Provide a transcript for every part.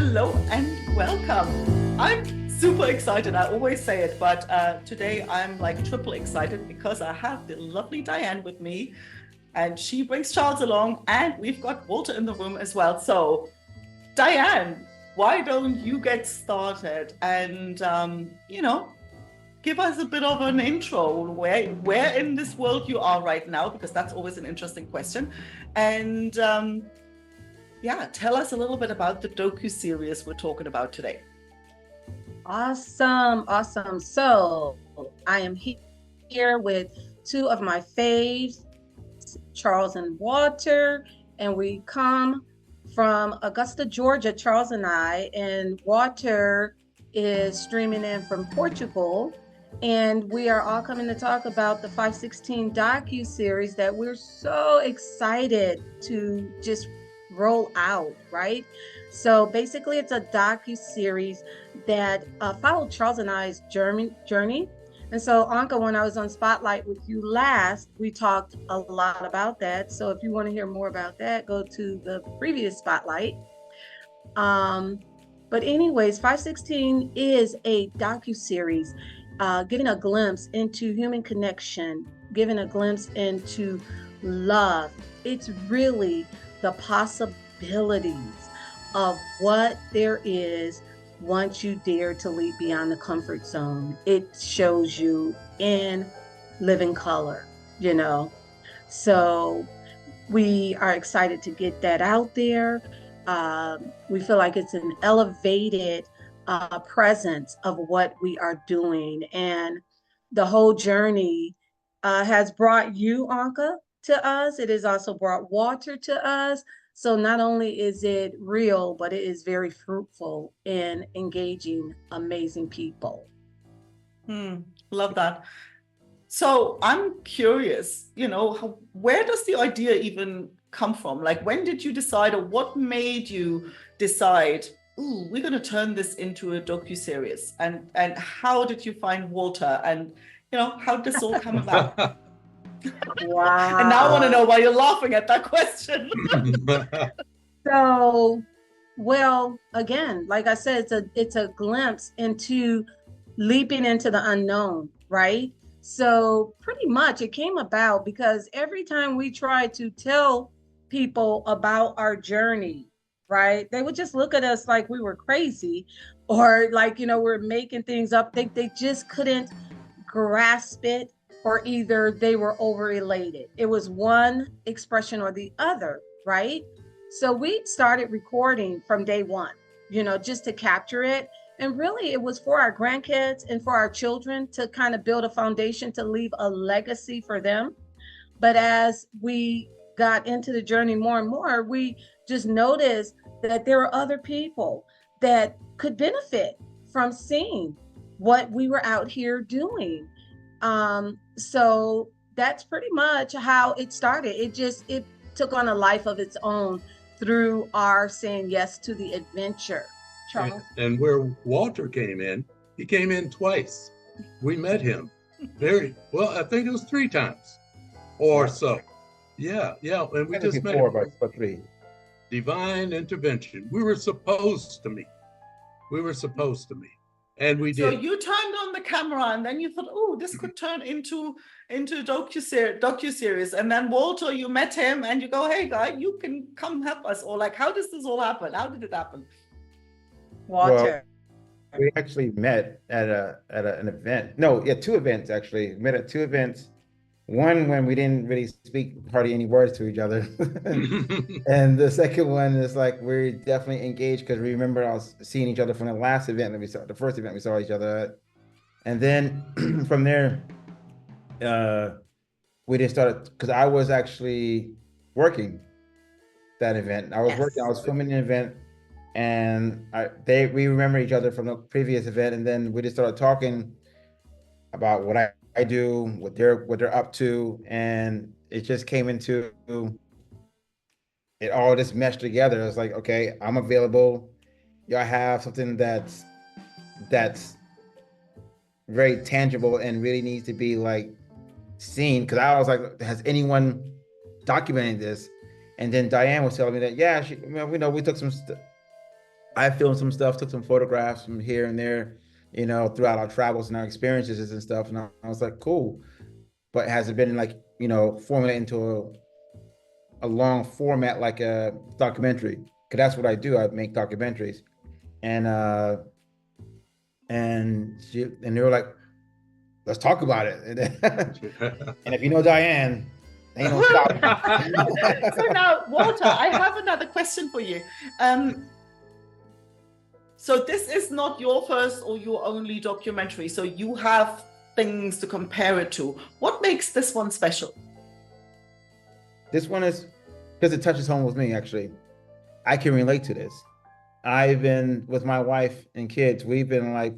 Hello and welcome. I'm super excited. I always say it, but today I'm like triple excited because I have the lovely Diane with me and she brings Charles along and we've got Walter in the room as well. So Diane, why don't you get started and, give us a bit of an intro where in this world you are right now, because that's always an interesting question. And tell us a little bit about the docuseries we're talking about today. Awesome. So I am here with two of my faves, Charles and Walter, and we come from Augusta, Georgia, Charles and I, and Walter is streaming in from Portugal. And we are all coming to talk about the 516 docuseries that we're so excited to just roll out, right? So basically it's a docuseries that followed Charles and I's journey. And so Anke, when I was on Spotlight with you last, we talked a lot about that. So if you want to hear more about that, go to the previous Spotlight. But anyways, 516 is a docuseries giving a glimpse into human connection, giving a glimpse into love. It's really the possibilities of what there is once you dare to leap beyond the comfort zone. It shows you in living color, So we are excited to get that out there. We feel like it's an elevated presence of what we are doing. And the whole journey has brought you, Anke, to us. It has also brought Walter to us. So not only is it real, but it is very fruitful in engaging amazing people. Love that. So I'm curious, where does the idea even come from? Like, when did you decide, or what made you decide, we're going to turn this into a docuseries? And how did you find Walter? And, how did this all come about? Wow. And now I want to know why you're laughing at that question. So, well, again, like I said, it's a glimpse into leaping into the unknown, right? So pretty much it came about because every time we tried to tell people about our journey, right, they would just look at us like we were crazy, or like, we're making things up. They just couldn't grasp it, or either they were over elated. It was one expression or the other, right? So we started recording from day one, just to capture it. And really, it was for our grandkids and for our children to kind of build a foundation to leave a legacy for them. But as we got into the journey more and more, we just noticed that there are other people that could benefit from seeing what we were out here doing. So that's pretty much how it started. It took on a life of its own through our saying yes to the adventure. Charles? And where Walter came in, he came in twice. We met him very well. I think it was 3 times or so. Yeah. And we just met him. But 3. Divine intervention. We were supposed to meet. And we did. So you turned on the camera and then you thought, this could turn into a docuseries. And then Walter, you met him and you go, hey guy, you can come help us. Or like, how does this all happen? How did it happen? Walter. Well, we actually met at an event. No, 2 events actually. We met at 2 events. One when we didn't really speak hardly any words to each other. And the second one is like we're definitely engaged because we remember us seeing each other from the last event that we saw, the first event we saw each other at. And then from there, we just started, because I was actually working that event. I was working, I was filming an event, and we remember each other from the previous event, and then we just started talking about what I do, what they're up to, and it just came into it all just meshed together. It's like, okay, I'm available. Y'all have something that's very tangible and really needs to be like seen. Because I was like, has anyone documented this? And then Diane was telling me that, yeah, we took some I filmed some stuff, took some photographs from here and there, throughout our travels and our experiences and stuff. And I was like, cool. But has it been like, formulated into a long format like a documentary? Because that's what I do. I make documentaries. And and they were like, let's talk about it. And if you know Diane, ain't no stopping. So now, Walter, I have another question for you. So this is not your first or your only documentary. So you have things to compare it to. What makes this one special? This one is because it touches home with me, actually. I can relate to this. I've been with my wife and kids. We've been like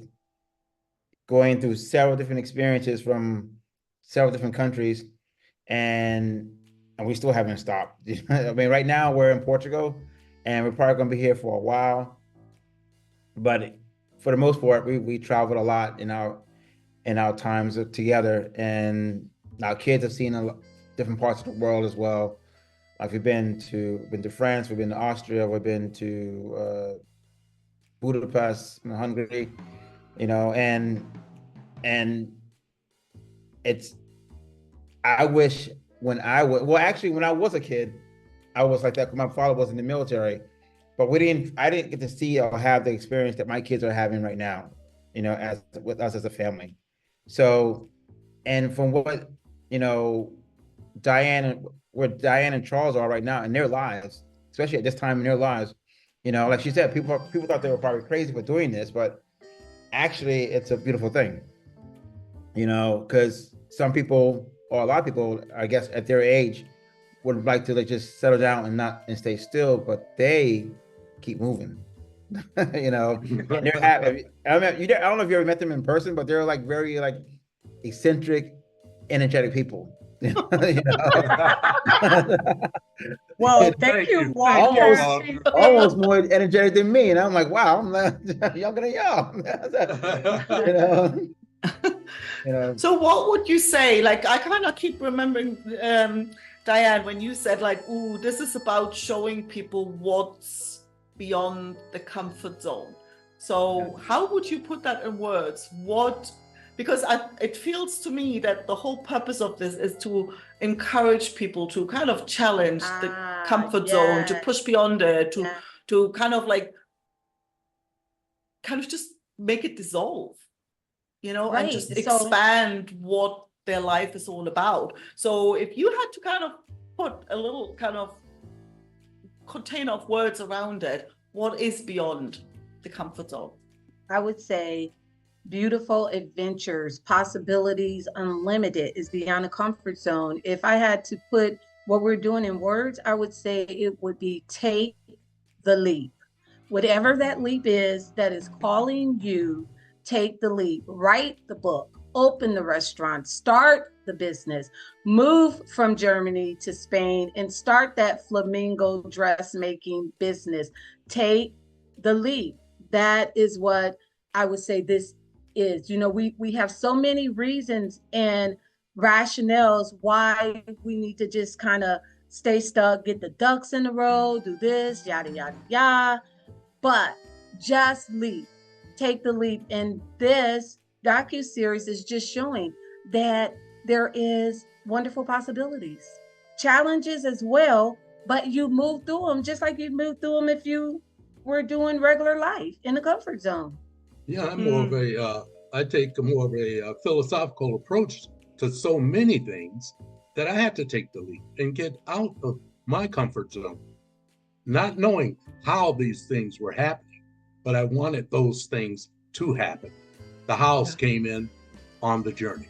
going through several different experiences from several different countries, and we still haven't stopped. I mean, right now we're in Portugal, and we're probably going to be here for a while. But for the most part, we traveled a lot in our times together, and our kids have seen different parts of the world as well. Like we've been to France, we've been to Austria, we've been to Budapest, Hungary, and it's. I wish when I was a kid, I was like that because my father was in the military, but I didn't get to see or have the experience that my kids are having right now, as with us as a family. So, and from what where Diane and Charles are right now in their lives, especially at this time in their lives, like she said, people thought they were probably crazy for doing this, but actually it's a beautiful thing, because some people, or a lot of people, I guess, at their age, would like to just settle down and stay still, but they keep moving. And they're happy. I don't know if you ever met them in person, but they're like very like eccentric, energetic people. Well, thank you, Walter. Almost more energetic than me, and I'm like, wow, I'm younger than y'all. So what would you say? Like, I kind of keep remembering, Diane, when you said like, ooh, this is about showing people what's beyond the comfort zone. So how would you put that in words? Because it feels to me that the whole purpose of this is to encourage people to kind of challenge the comfort zone, to push beyond it, to kind of just make it dissolve. And just expand what their life is all about. So if you had to kind of put a little kind of container of words around it, what is beyond the comfort zone? I would say beautiful adventures, possibilities, unlimited is beyond the comfort zone. If I had to put what we're doing in words, I would say it would be take the leap. Whatever that leap is that is calling you, take the leap, write the book, open the restaurant, start the business, move from Germany to Spain and start that flamingo dressmaking business. Take the leap. That is what I would say this is. We have so many reasons and rationales why we need to just kind of stay stuck, get the ducks in a row, do this, yada, yada, yada. But just leap. Take the leap. And this docuseries is just showing that there is wonderful possibilities, challenges as well, but you move through them just like you'd move through them if you were doing regular life in the comfort zone. Yeah, I'm more of I take more of a philosophical approach to so many things that I had to take the leap and get out of my comfort zone, not knowing how these things were happening, but I wanted those things to happen. The house came in on the journey.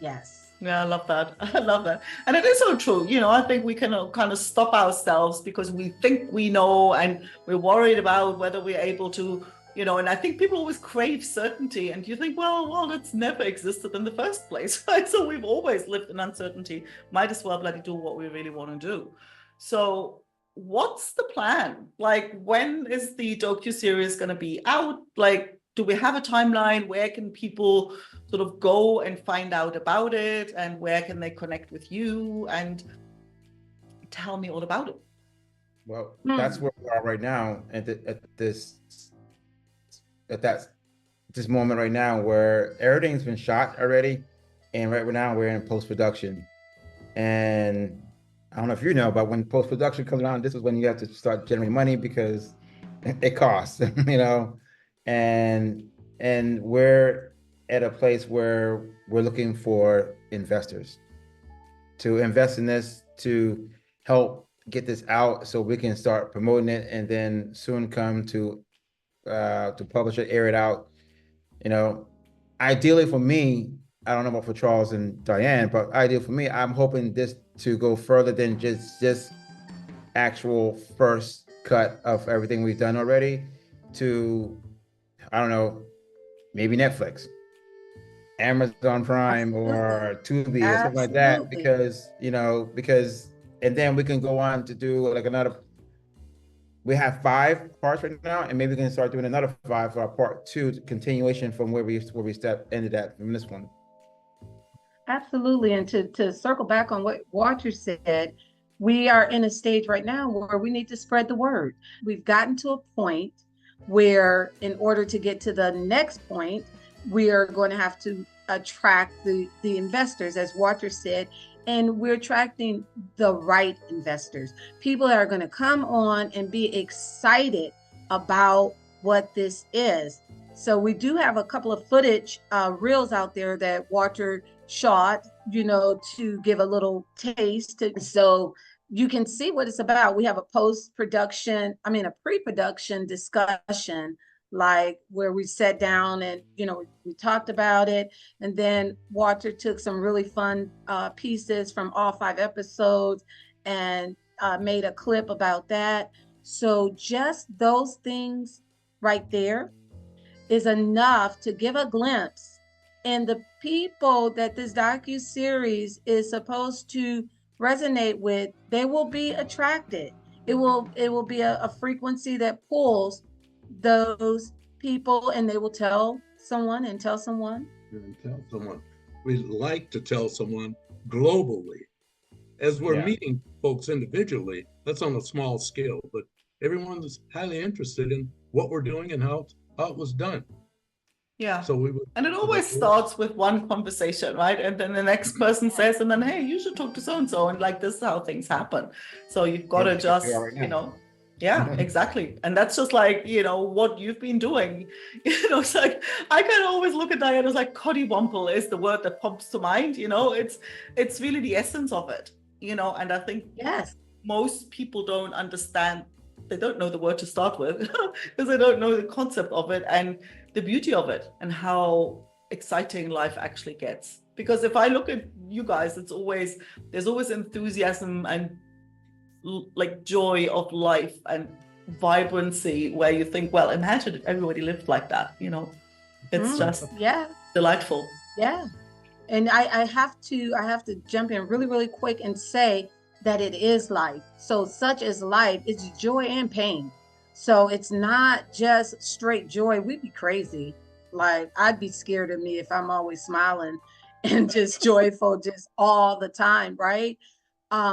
Yes. Yeah, I love that. I love that. And it is so true. I think we can kind of stop ourselves because we think we know and we're worried about whether we're able to, and I think people always crave certainty. And you think, well, that's never existed in the first place, right? So we've always lived in uncertainty. Might as well bloody do what we really want to do. So what's the plan? Like, when is the docuseries going to be out? Like, do we have a timeline? Where can people sort of go and find out about it? And where can they connect with you? And tell me all about it. Well, that's where we are right now at this at this moment right now where everything's been shot already, and right now we're in post-production. And I don't know if you know, but when post-production comes around, this is when you have to start generating money because it costs, you know, and we're at a place where we're looking for investors to invest in this, to help get this out so we can start promoting it, and then soon come to publish it, air it out. You know, ideally for me, I don't know about for Charles and Diane, but ideally for me, I'm hoping this to go further than just actual first cut of everything we've done already to, I don't know, maybe Netflix, Amazon Prime, or Tubi or something like that, because, you know, and then we can go on to do like another, we have 5 parts right now, and maybe we can start doing another 5 for our part 2 continuation from where we ended at from this one. Absolutely. And to circle back on what Walter said, we are in a stage right now where we need to spread the word. We've gotten to a point where in order to get to the next point, we are going to have to attract the investors, as Walter said, and we're attracting the right investors, people that are going to come on and be excited about what this is. So we do have a couple of footage reels out there that Walter shot, you know, to give a little taste. So you can see what it's about. We have a a pre-production discussion, like where we sat down and, you know, we talked about it. And then Walter took some really fun pieces from all 5 episodes and made a clip about that. So just those things right there is enough to give a glimpse. And the people that this docuseries is supposed to resonate with, they will be attracted. It will be a frequency that pulls those people, and they will tell someone and tell someone. And tell someone. We'd like to tell someone globally. As we're meeting folks individually, that's on a small scale, but everyone is highly interested in what we're doing and how it was done. Yeah. So and it always starts with one conversation, right? And then the next person says, and then, hey, you should talk to so-and-so. And like, this is how things happen. So you've got to just, you know, yeah, exactly. And that's just like, you know, what you've been doing. You know, it's like, I can always look at Diane as like, coddywomple is the word that pops to mind. You know, it's really the essence of it, you know, and I think most people don't understand. They don't know the word to start with because they don't know the concept of it and the beauty of it and how exciting life actually gets. Because if I look at you guys, there's always enthusiasm and like joy of life and vibrancy where you think, well, imagine if everybody lived like that, you know. It's just delightful. Yeah. And I have to jump in really, really quick and say that it is life. So such is life. It's joy and pain. So it's not just straight joy. We'd be crazy. Like, I'd be scared of me if I'm always smiling and just joyful just all the time, right?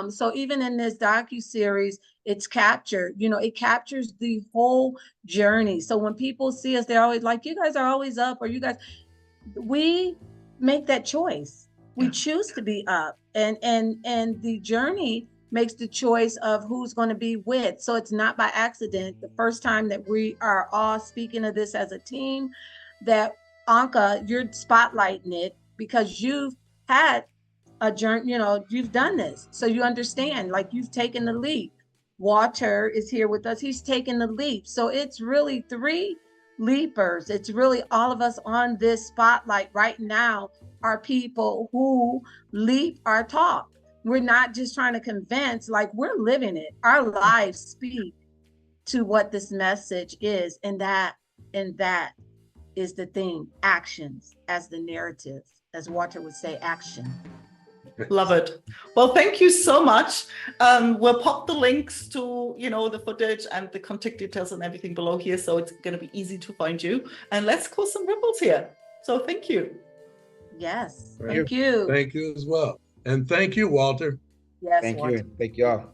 So even in this docuseries, it's captured, you know, it captures the whole journey. So when people see us, they're always like, you guys are always up, or you guys, we make that choice. We choose to be up, and the journey makes the choice of who's going to be with. So it's not by accident. The first time that we are all speaking of this as a team, that Anke, you're spotlighting it because you've had a journey, you know, you've done this. So you understand, like, you've taken the leap. Walter is here with us. He's taken the leap. So it's really 3 leapers. It's really all of us on this spotlight right now are people who leap our talk. We're not just trying to convince, like, we're living it. Our lives speak to what this message is. And that is the thing. Actions as the narrative, as Walter would say, action. Love it. Well, thank you so much. We'll pop the links to, you know, the footage and the contact details and everything below here. So it's going to be easy to find you. And let's cause some ripples here. So thank you. Yes. Thank you. Thank you as well. And thank you, Walter. Yes. Thank Walter. you. Thank you all.